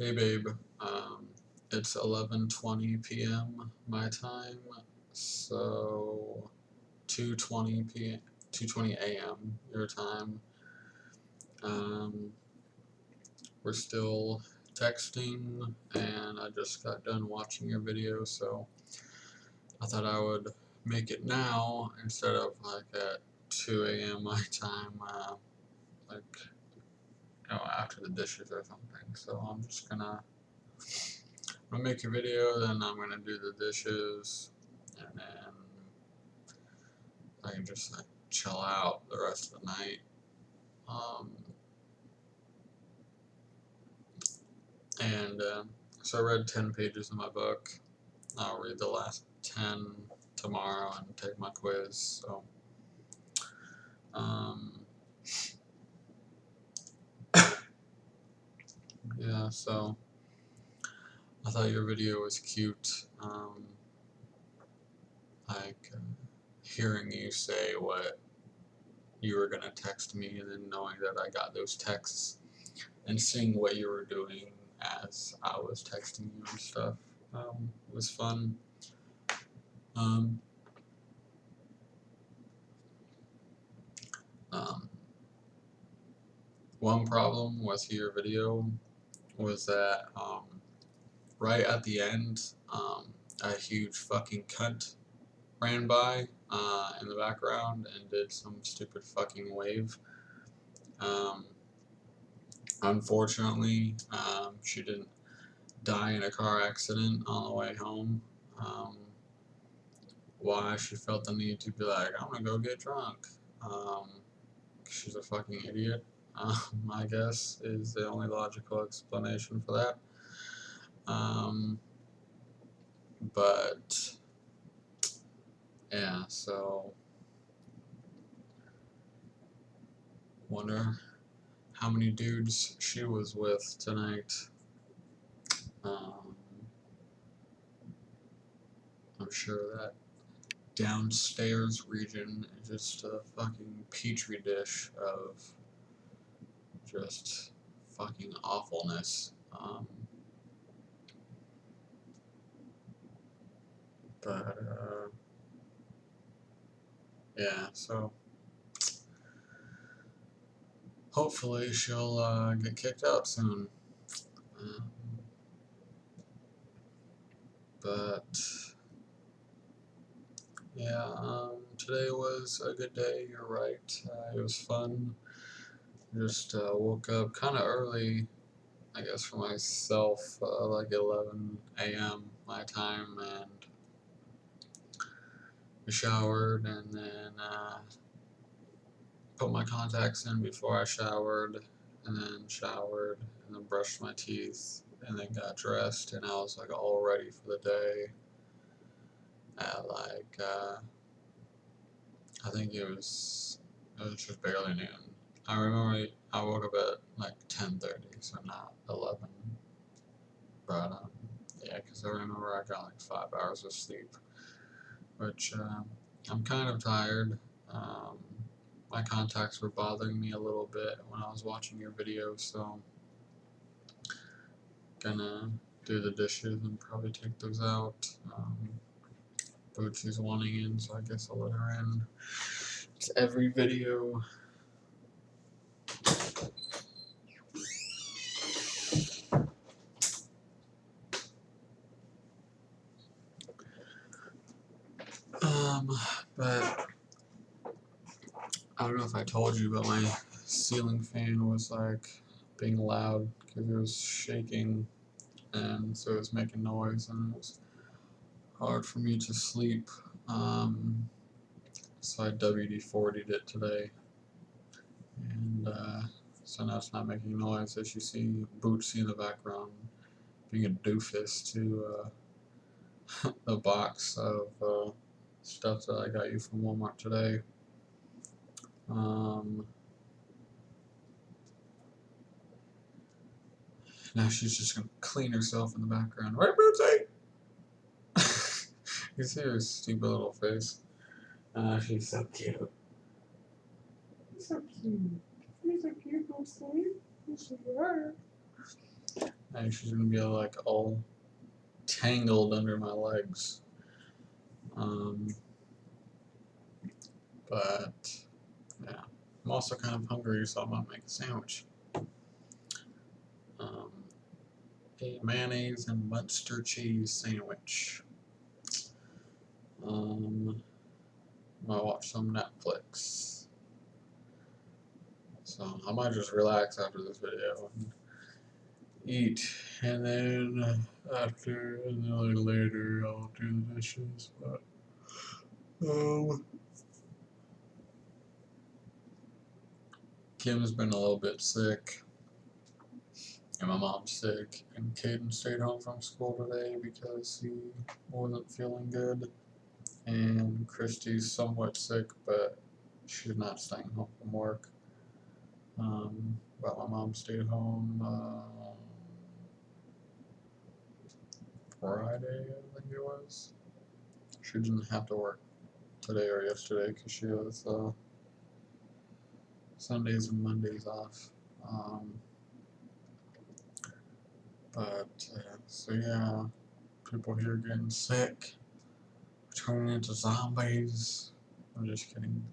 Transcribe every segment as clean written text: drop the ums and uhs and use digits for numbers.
Hey babe, it's 11:20 p.m. my time, so 2:20 p.m. 2:20 a.m. your time. Um, we're still texting, and I just got done watching your video, so I thought I would make it now instead of like at 2 a.m. my time, like after the dishes or something. So I'm just gonna make a video, then I'm gonna do the dishes, and then I can just like chill out the rest of the night. Um, and so I read 10 pages of my book. I'll read the last 10 tomorrow and take my quiz. So, um, yeah, so I thought your video was cute. Like hearing you say what you were gonna text me, and then knowing that I got those texts and seeing what you were doing as I was texting you and stuff. It was fun. Um, um, One problem with your video was that right at the end, a huge fucking cunt ran by in the background and did some stupid fucking wave. Um, Unfortunately, she didn't die in a car accident on the way home. Why she felt the need to be like, I'm gonna go get drunk. Um, she's a fucking idiot, I guess, is the only logical explanation for that. But, yeah, so, wonder how many dudes she was with tonight. Um, I'm sure that downstairs region is just a fucking petri dish of just fucking awfulness. But yeah, so hopefully she'll get kicked out soon. Um, but yeah, today was a good day. You're right. It was fun. Just woke up kind of early, I guess, for myself, like 11 a.m. my time, and showered, and then put my contacts in before I showered, and then showered, and then brushed my teeth, and then got dressed, and I was like all ready for the day at like I think it was just barely noon. I remember I woke up at like 10:30, so not 11. But yeah, because I remember I got like 5 hours of sleep, which I'm kind of tired. Um, my contacts were bothering me a little bit when I was watching your video, so gonna do the dishes and probably take those out. Bootsy's wanting in, so I guess I'll let her in. It's every video. Um, but I don't know if I told you, but my ceiling fan was like being loud because it was shaking, and so it was making noise, and it was hard for me to sleep. So I WD-40'd it today, and so now it's not making noise. As you see, Bootsy in the background being a doofus to the box of stuff that I got you from Walmart today. Now she's just gonna clean herself in the background. Right, Bootsy? You see her stupid little face? She's so cute. You're so cute. You're so cute, Bootsy. Yes, you are. And she's gonna be like all tangled under my legs. But yeah, I'm also kind of hungry, so I'm gonna make a sandwich. A mayonnaise and Munster cheese sandwich. Might watch some Netflix. So I might just relax after this video and eat, and then later I'll do the dishes. But Kim's been a little bit sick, and my mom's sick, and Caden stayed home from school today because he wasn't feeling good, and Christy's somewhat sick, but she's not staying home from work. But my mom stayed home Friday, I think it was. She didn't have to work today or yesterday because she has Sundays and Mondays off. So yeah, people here getting sick, turning into zombies. I'm just kidding.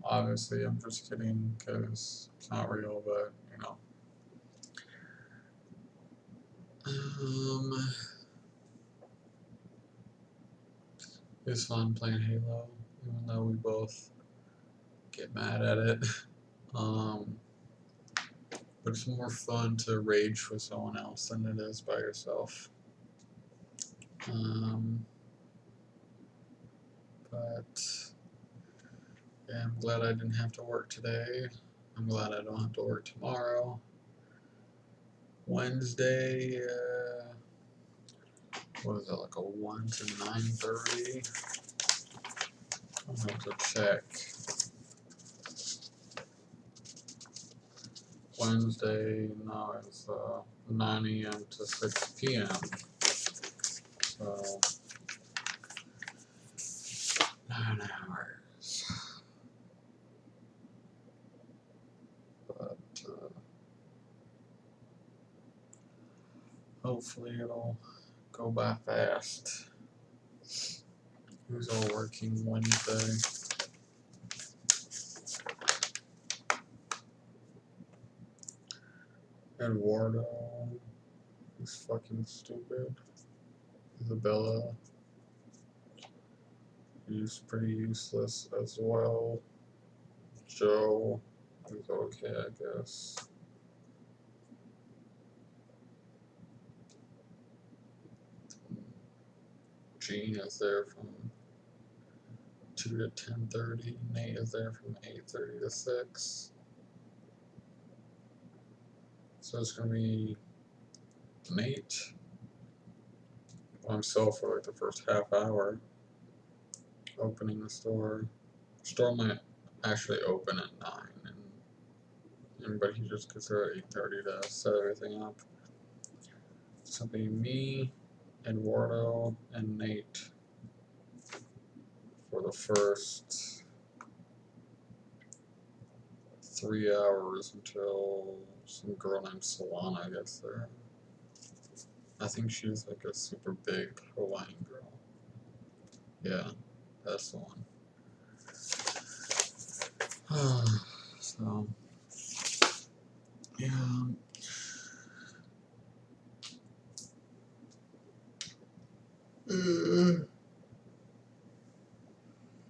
Obviously, I'm just kidding because it's not real, but you know. It's fun playing Halo, even though we both get mad at it. But it's more fun to rage with someone else than it is by yourself. But yeah, I'm glad I didn't have to work today. I'm glad I don't have to work tomorrow. Wednesday, what is it, like a 1 to 9:30? I'll have to check. Wednesday, no, it's 9 a.m. to 6 p.m. So 9 hours. But hopefully it'll go by fast. Who's all working Wednesday? Eduardo. He's fucking stupid. Isabella. He's pretty useless as well. Joe. He's okay, I guess. Gene is there from 2 to 10:30. Nate is there from 8:30 to 6. So it's gonna be Nate by himself for like the first half hour opening the store. Store might actually open at 9, but he just gets there at 8:30 to set everything up. So it'll be me, Eduardo, and Nate for the first 3 hours until some girl named Solana gets there. I think she's like a super big Hawaiian girl. Yeah, that's the one. So, yeah.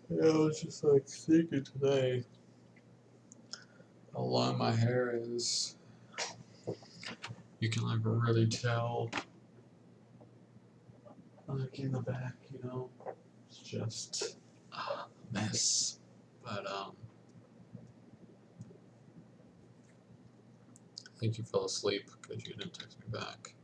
Yeah, I was just like thinking today how long my hair is. You can like really tell, like in the back, you know, it's just a mess. But I think you fell asleep because you didn't text me back.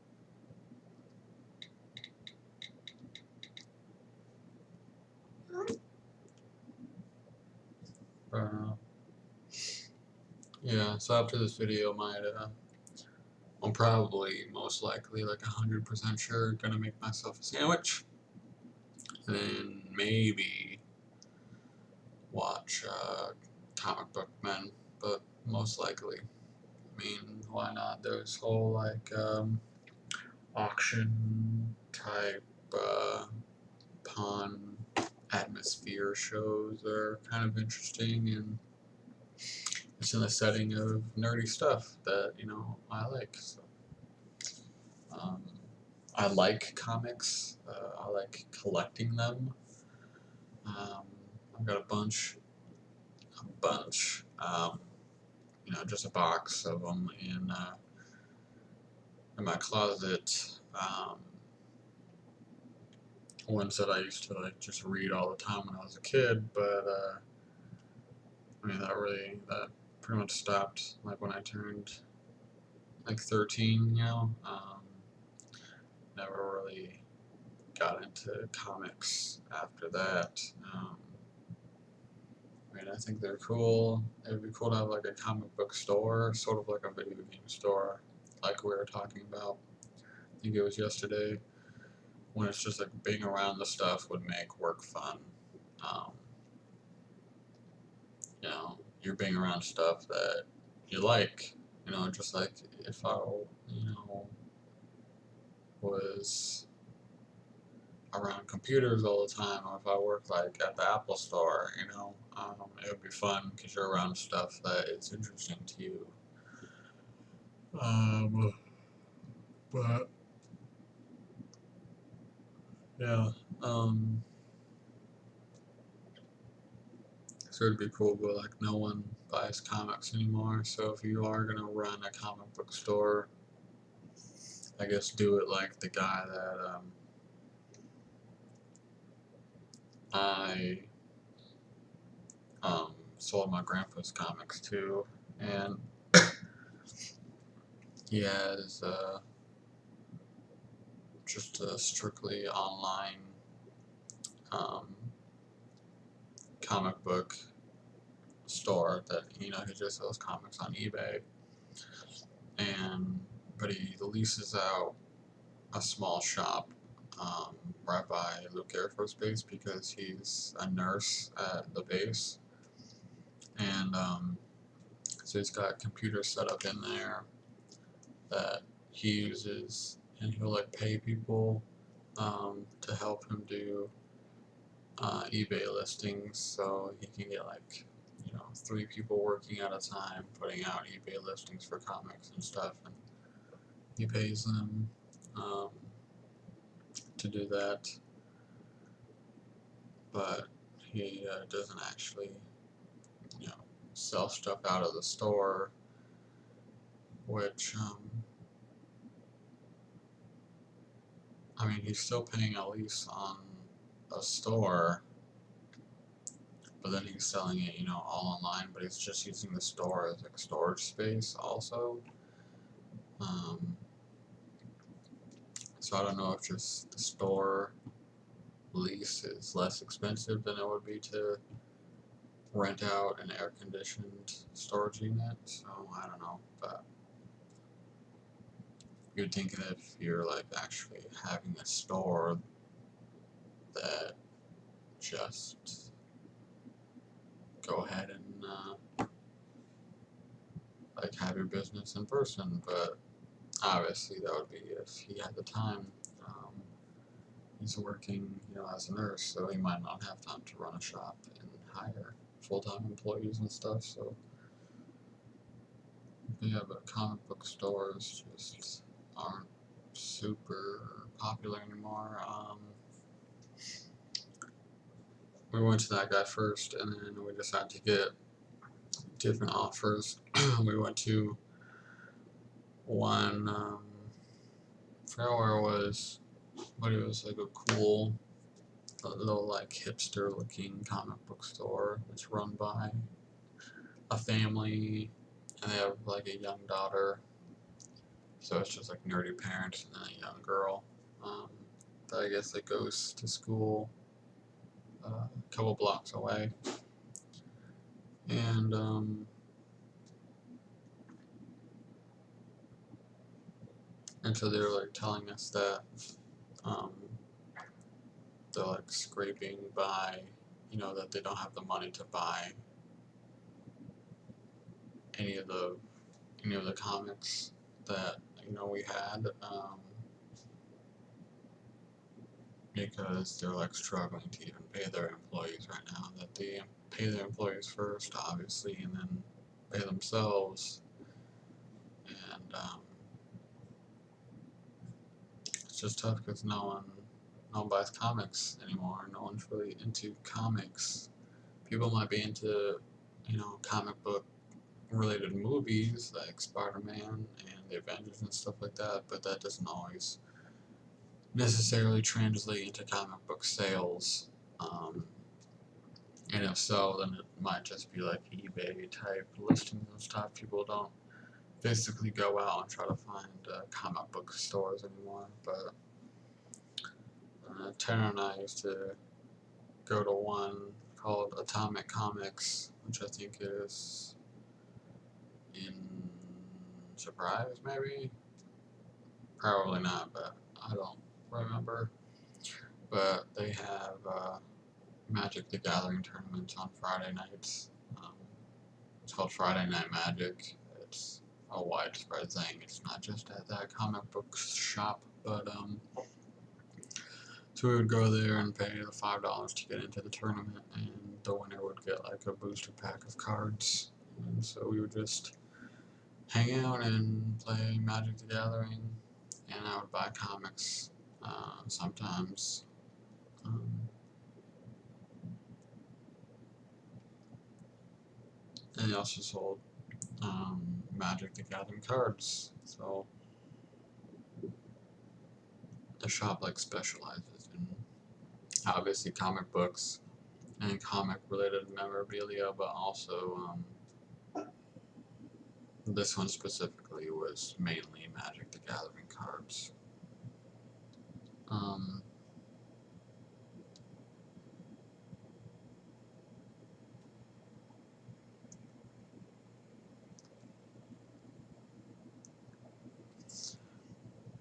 Yeah, so after this video, I'm probably most likely like 100% sure gonna make myself a sandwich, and then maybe watch Comic Book Men, but most likely, I mean, why not? Those whole like auction type pawn atmosphere shows are kind of interesting, and it's in the setting of nerdy stuff that I like. So, um, I like comics. I like collecting them. Um, I've got a bunch. Just a box of them in my closet. Ones that I used to like just read all the time when I was a kid, but that pretty much stopped like when I turned like 13. Never really got into comics after that. I think they're cool. It would be cool to have like a comic book store, sort of like a video game store, like we were talking about. I think it was yesterday, when it's just like being around the stuff would make work fun. Um, you're being around stuff that you like. Just like if I, was around computers all the time, or if I worked like at the Apple store, it would be fun because you're around stuff that is interesting to you. But yeah, so it'd be cool, but like no one buys comics anymore. So if you are gonna run a comic book store, I guess do it like the guy that I sold my grandpa's comics to, and he has just a strictly online um, comic book store that he just sells comics on eBay, but he leases out a small shop right by Luke Air Force Base because he's a nurse at the base, and so he's got computers set up in there that he uses, and he'll like pay people to help him do eBay listings, so he can get like 3 people working at a time putting out eBay listings for comics and stuff, and he pays them to do that, but he doesn't actually sell stuff out of the store, which he's still paying a lease on a store, but then he's selling it, all online, but he's just using the store as like storage space also. So I don't know if just the store lease is less expensive than it would be to rent out an air-conditioned storage unit, so I don't know, but you'd think that if you're like actually having a store that just go ahead and like have your business in person, but obviously that would be if he had the time. He's working, as a nurse, so he might not have time to run a shop and hire full-time employees and stuff. So yeah, but comic book stores just aren't super popular anymore. We went to that guy first, and then we decided to get different offers. We went to one, I forgot where it was, but it was like a cool, little like hipster looking comic book store. It's run by a family, and they have like a young daughter, so it's just like nerdy parents and then a young girl that I guess that goes to school a couple blocks away, and so they were like telling us that um, they're like scraping by, that they don't have the money to buy any of the any of the comics that we had, because they're like struggling to even pay their employees right now. That they pay their employees first, obviously, and then pay themselves. And it's just tough because no one buys comics anymore. No one's really into comics. People might be into comic book related movies like Spider-Man and the Avengers and stuff like that, but that doesn't always necessarily translate into comic book sales. And if so, then it might just be like eBay type listings and stuff. People don't physically go out and try to find comic book stores anymore. But Tanner and I used to go to one called Atomic Comics, which I think is in Surprise, maybe? Probably not, but I don't remember. But they have Magic the Gathering tournaments on Friday nights. It's called Friday Night Magic. It's a widespread thing. It's not just at that comic book shop, but so we would go there and pay the $5 to get into the tournament, and the winner would get like a booster pack of cards. And so we would just hang out and play Magic the Gathering, and I would buy comics sometimes. And they also sold Magic the Gathering cards. So the shop like specializes in obviously comic books and comic related memorabilia, but also this one specifically was mainly Magic the Gathering cards.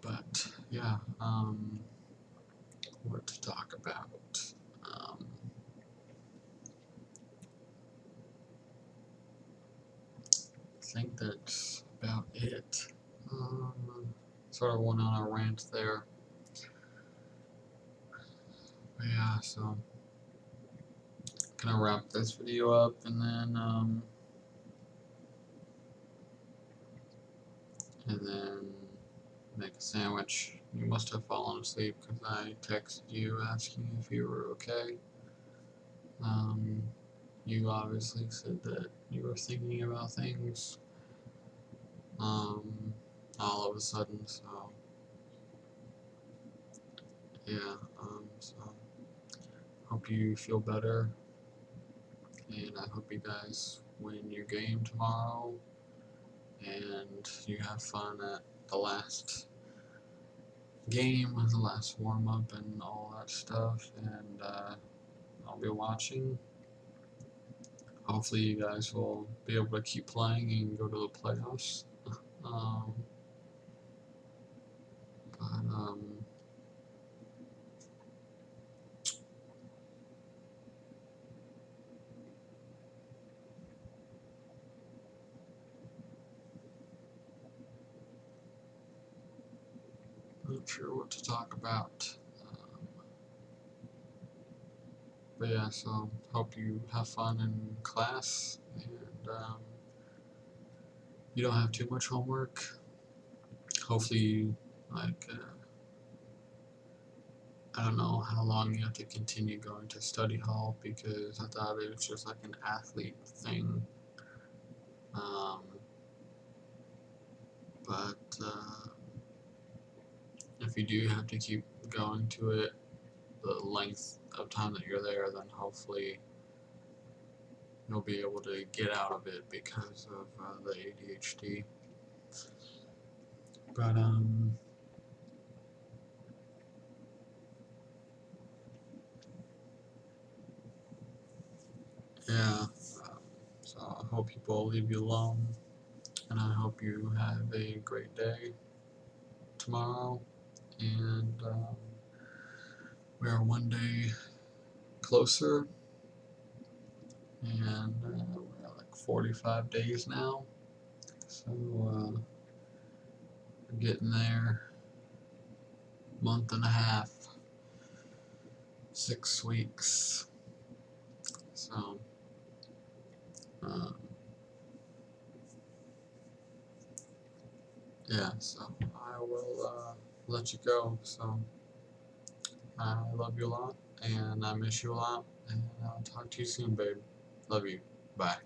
But yeah, what to talk about? I think that's about it. Sort of went on a rant there. But yeah, so gonna wrap this video up and then make a sandwich. You must have fallen asleep because I texted you asking if you were okay. You obviously said that you were thinking about things all of a sudden, so yeah, so hope you feel better, and I hope you guys win your game tomorrow, and you have fun at the last game, the last warm-up, and all that stuff, and I'll be watching. Hopefully you guys will be able to keep playing and go to the playoffs. Not sure what to talk about. But yeah, so hope you have fun in class, and you don't have too much homework. Hopefully, like, I don't know how long you have to continue going to study hall, because I thought it was just like an athlete thing. But if you do have to keep going to it, the length of time that you're there, then hopefully you'll be able to get out of it because of the ADHD. But yeah, so I hope people leave you alone, and I hope you have a great day tomorrow, and we are one day closer, and we're at like 45 days now, So, we're getting there. Month and a half. 6 weeks. So, yeah, so I will let you go. So, I love you a lot, and I miss you a lot, and I'll talk to you soon, babe. Love you. Bye.